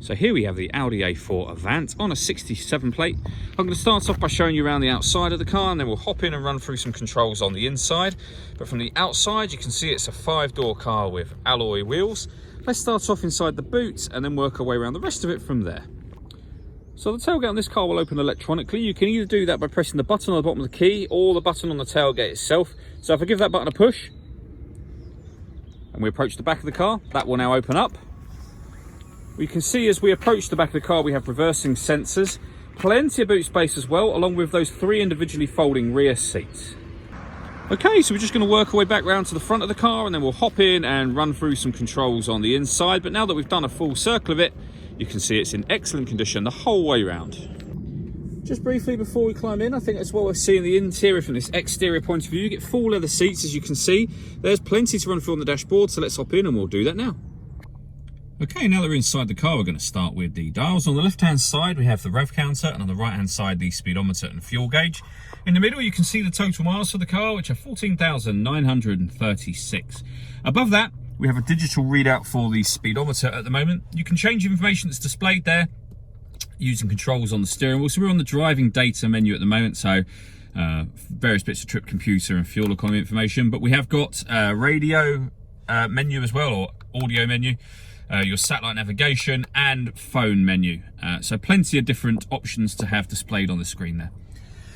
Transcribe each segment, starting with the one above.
So here we have the Audi A4 Avant on a 67 plate. I'm going to start off by showing you around the outside of the car, and then we'll hop in and run through some controls on the inside. But from the outside, you can see it's a 5-door car with alloy wheels. Let's start off inside the boot and then work our way around the rest of it from there. So the tailgate on this car will open electronically. You can either do that by pressing the button on the bottom of the key or the button on the tailgate itself. So if I give that button a push and we approach the back of the car, that will now open up. We can see as we approach the back of the car, we have reversing sensors, plenty of boot space as well, along with those 3 individually folding rear seats. Okay, so we're just going to work our way back round to the front of the car, and then we'll hop in and run through some controls on the inside. But now that we've done a full circle of it, you can see it's in excellent condition the whole way round. Just briefly before we climb in, I think it's what we're seeing the interior from this exterior point of view. You get full leather seats, as you can see. There's plenty to run through on the dashboard, so let's hop in and we'll do that now. Okay, now that we're inside the car, we're going to start with the dials. On the left-hand side, we have the rev counter, and on the right-hand side, the speedometer and fuel gauge. In the middle, you can see the total miles for the car, which are 14,936. Above that, we have a digital readout for the speedometer at the moment. You can change information that's displayed there using controls on the steering wheel. So we're on the driving data menu at the moment, so various bits of trip computer and fuel economy information. But we have got radio menu as well, or audio menu. Your satellite navigation and phone menu. So plenty of different options to have displayed on the screen there.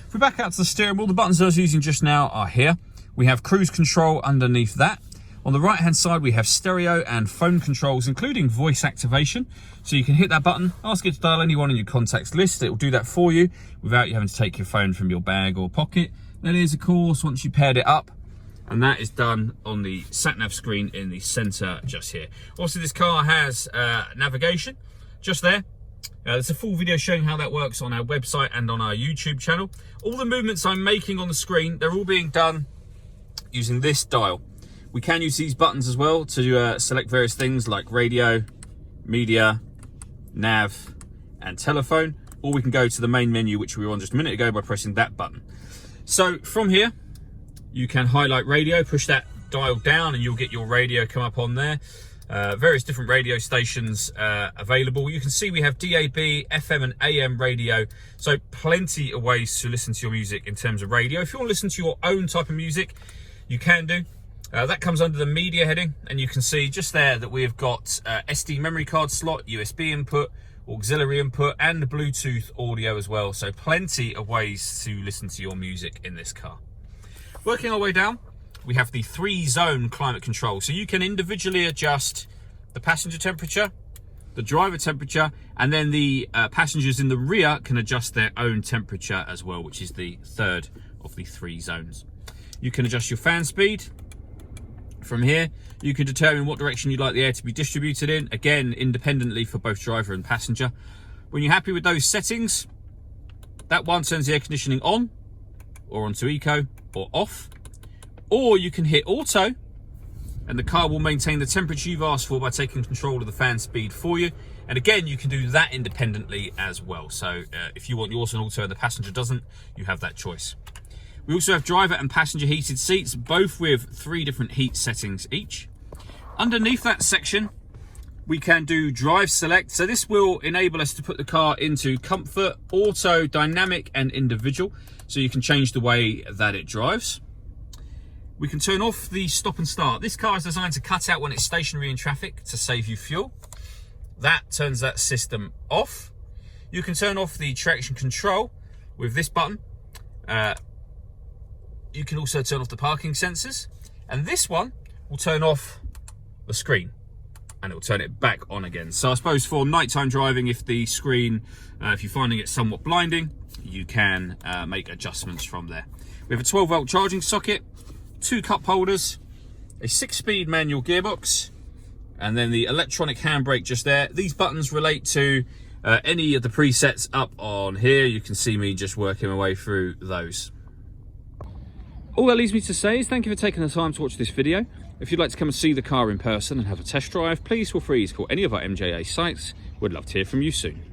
If we back out to the steering wheel, the buttons I was using just now are here. We have cruise control underneath that. On the right hand side, we have stereo and phone controls, including voice activation. So you can hit that button, ask it to dial anyone in your contacts list. It will do that for you without you having to take your phone from your bag or pocket. That is, of course, once you paired it up. And that is done on the sat-nav screen in the centre just here. Also, this car has navigation just there. There's a full video showing how that works on our website and on our YouTube channel. All the movements I'm making on the screen, they're all being done using this dial. We can use these buttons as well to select various things like radio, media, nav, and telephone. Or we can go to the main menu, which we were on just a minute ago, by pressing that button. So from here, you can highlight radio, push that dial down and you'll get your radio come up on there. Various different radio stations available. You can see we have DAB, FM and AM radio. So plenty of ways to listen to your music in terms of radio. If you want to listen to your own type of music, you can do. That comes under the media heading, and you can see just there that we've got SD memory card slot, USB input, auxiliary input and Bluetooth audio as well. So plenty of ways to listen to your music in this car. Working our way down, we have the 3-zone climate control. So you can individually adjust the passenger temperature, the driver temperature, and then the passengers in the rear can adjust their own temperature as well, which is the 3rd of the 3 zones. You can adjust your fan speed. From here, you can determine what direction you'd like the air to be distributed in, again, independently for both driver and passenger. When you're happy with those settings, that one turns the air conditioning on, or onto eco, or off, or you can hit auto and the car will maintain the temperature you've asked for by taking control of the fan speed for you. And again, you can do that independently as well. So if you want yours on auto and the passenger doesn't, you have that choice. We also have driver and passenger heated seats, both with 3 different heat settings each. Underneath that section, we can do drive select. So this will enable us to put the car into comfort, auto, dynamic and individual. So you can change the way that it drives. We can turn off the stop and start. This car is designed to cut out when it's stationary in traffic to save you fuel. That turns that system off. You can turn off the traction control with this button. You can also turn off the parking sensors. And this one will turn off the screen and it will turn it back on again. So I suppose for nighttime driving, if the screen, if you're finding it somewhat blinding, you can make adjustments from there. We have a 12-volt charging socket, 2 cup holders, a 6-speed manual gearbox, and then the electronic handbrake just there. These buttons relate to any of the presets up on here. You can see me just working my way through those. All that leaves me to say is thank you for taking the time to watch this video. If you'd like to come and see the car in person and have a test drive, please feel free to call any of our MJA sites. We'd love to hear from you soon.